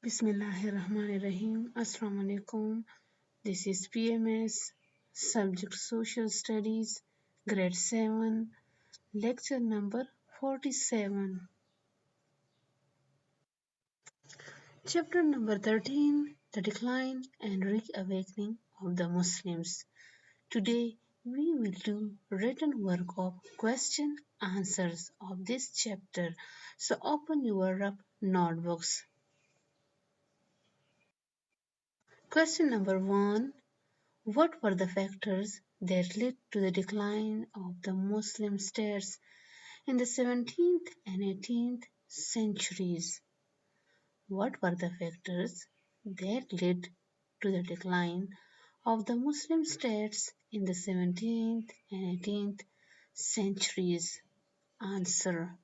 Bismillahirrahmanirrahim. Assalamu alaikum. This is PMS, subject Social Studies, grade 7, lecture number 47. Chapter number 13, The Decline and Reawakening of the Muslims. Today we will do written work of question answers of this chapter. So open your up notebooks. Question number 1. What were the factors that led to the decline of the Muslim states in the 17th and 18th centuries? What were the factors that led to the decline of the Muslim states in the 17th and 18th centuries? Answer.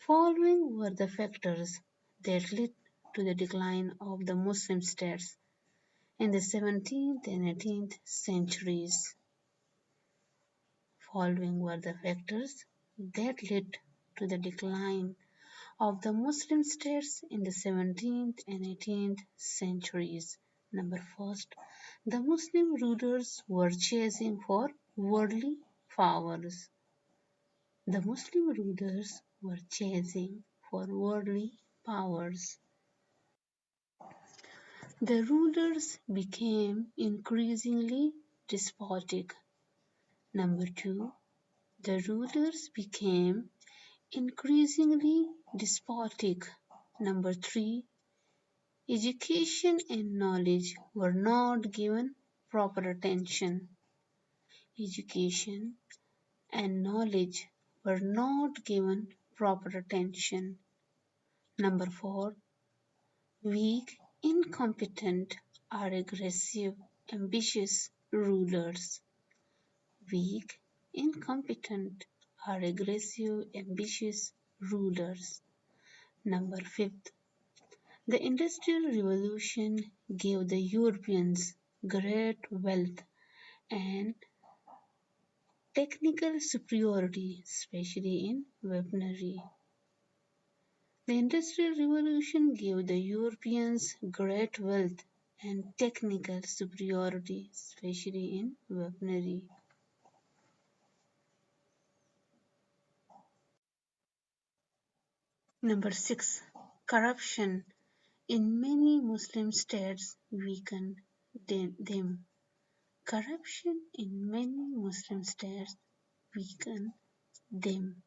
Following were the factors that led to the decline of the Muslim states in the 17th and 18th centuries. Following were the factors that led to the decline of the Muslim states in the 17th and 18th centuries. Number first, the Muslim rulers were chasing for worldly powers. The Muslim rulers were chasing for worldly powers. The rulers became increasingly despotic. Number two, the rulers became increasingly despotic. Number three, education and knowledge were not given proper attention. Education and knowledge were not given proper attention. Number four, weak, incompetent, or aggressive, ambitious rulers. Weak, incompetent, or aggressive, ambitious rulers. Number fifth, the Industrial Revolution gave the Europeans great wealth and technical superiority, especially in weaponry. The Industrial Revolution gave the Europeans great wealth and technical superiority, especially in weaponry. Number 6. Corruption in many Muslim states weakened them. Corruption in many Muslim states weakened them.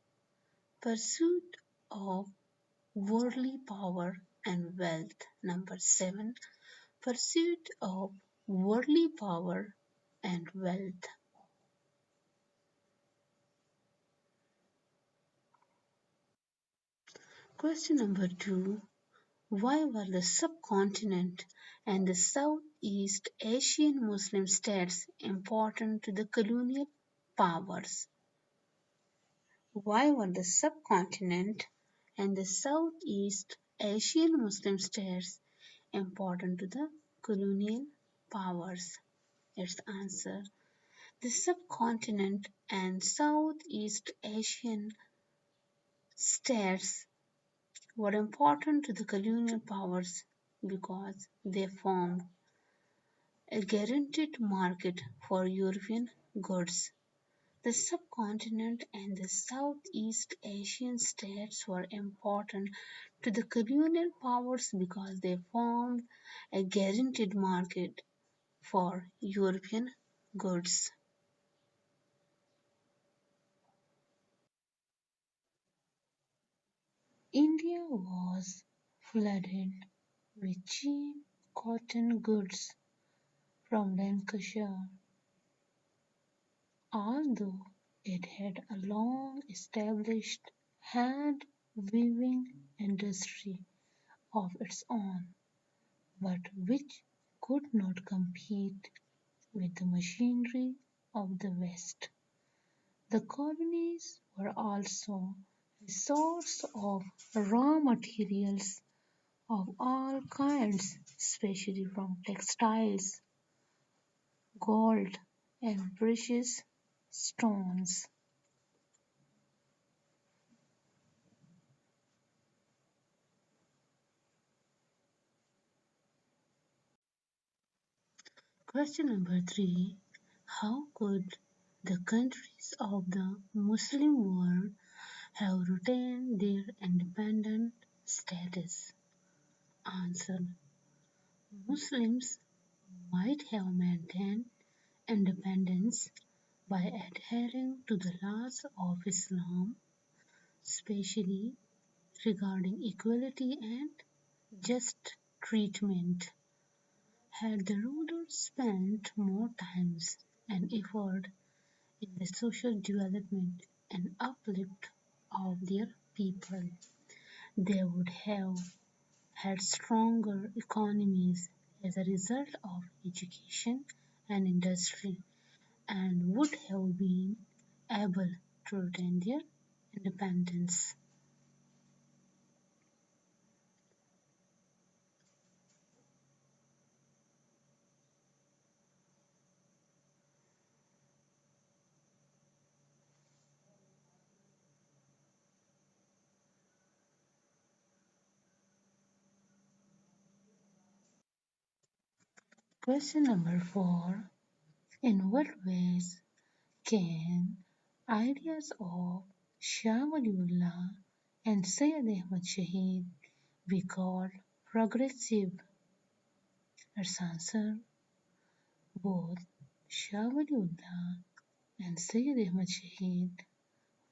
Pursuit of worldly power and wealth. Number 7. Pursuit of worldly power and wealth. Question number 2. Why were the subcontinent and the Southeast Asian Muslim states important to the colonial powers? Why were the subcontinent and the Southeast Asian Muslim states important to the colonial powers? Its answer. The subcontinent and Southeast Asian states were important to the colonial powers because they formed a guaranteed market for European goods. The subcontinent and the Southeast Asian states were important to the colonial powers because they formed a guaranteed market for European goods. India was flooded with cheap cotton goods from Lancashire. Although it had a long-established hand-weaving industry of its own, but which could not compete with the machinery of the West. The colonies were also a source of raw materials of all kinds, especially from textiles, gold, and precious stones. Question number 3. How could the countries of the Muslim world have retained their independent status? Answer. Muslims might have maintained independence by adhering to the laws of Islam, especially regarding equality and just treatment. Had the rulers spent more time and effort in the social development and uplift of their people, they would have had stronger economies as a result of education and industry, and would have been able to retain their independence. Question number 4. In what ways can ideas of Shah Waliullah and Syed Ahmad Shahid be called progressive? Its answer. Both Shah Waliullah and Syed Ahmad Shahid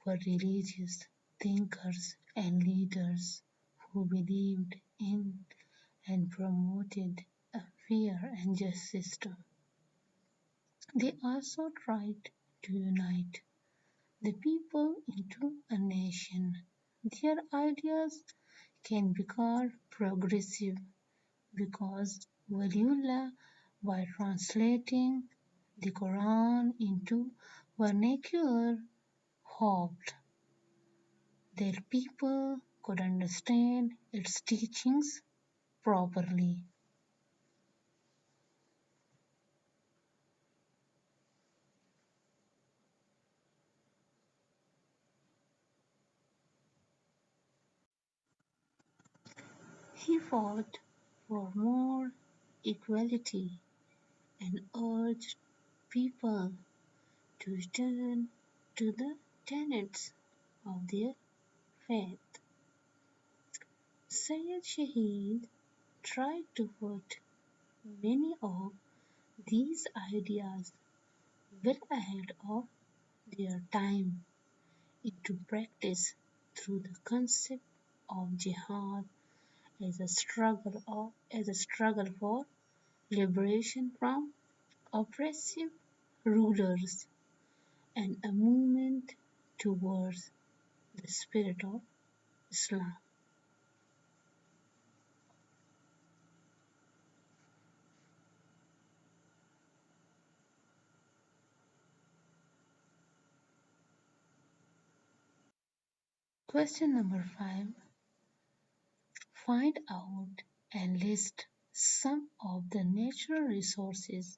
were religious thinkers and leaders who believed in and promoted a fair and just system. They also tried to unite the people into a nation. Their ideas can be called progressive because Waliullah, by translating the Quran into vernacular, hoped their people could understand its teachings properly. He fought for more equality and urged people to return to the tenets of their faith. Syed Shahid tried to put many of these ideas well ahead of their time into practice through the concept of jihad as a struggle for liberation from oppressive rulers and a movement towards the spirit of Islam. Question number 5. Find out and list some of the natural resources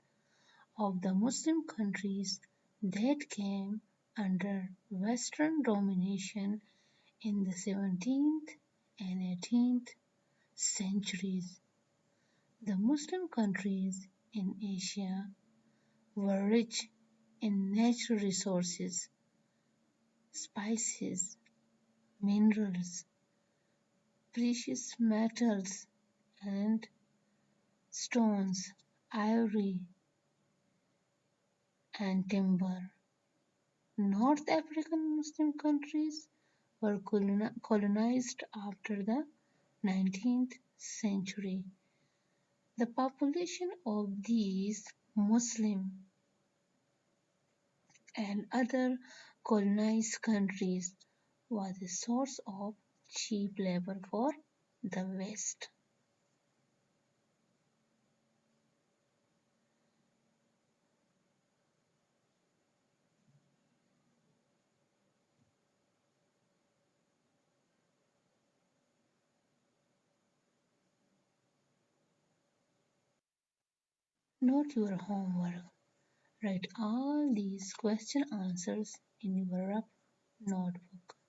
of the Muslim countries that came under Western domination in the 17th and 18th centuries. The Muslim countries in Asia were rich in natural resources, spices, minerals, precious metals, and stones, ivory, and timber. North African Muslim countries were colonized after the 19th century. The population of these Muslim and other colonized countries was a source of cheap labor for the West. Note your homework. Write all these question answers in your rough notebook.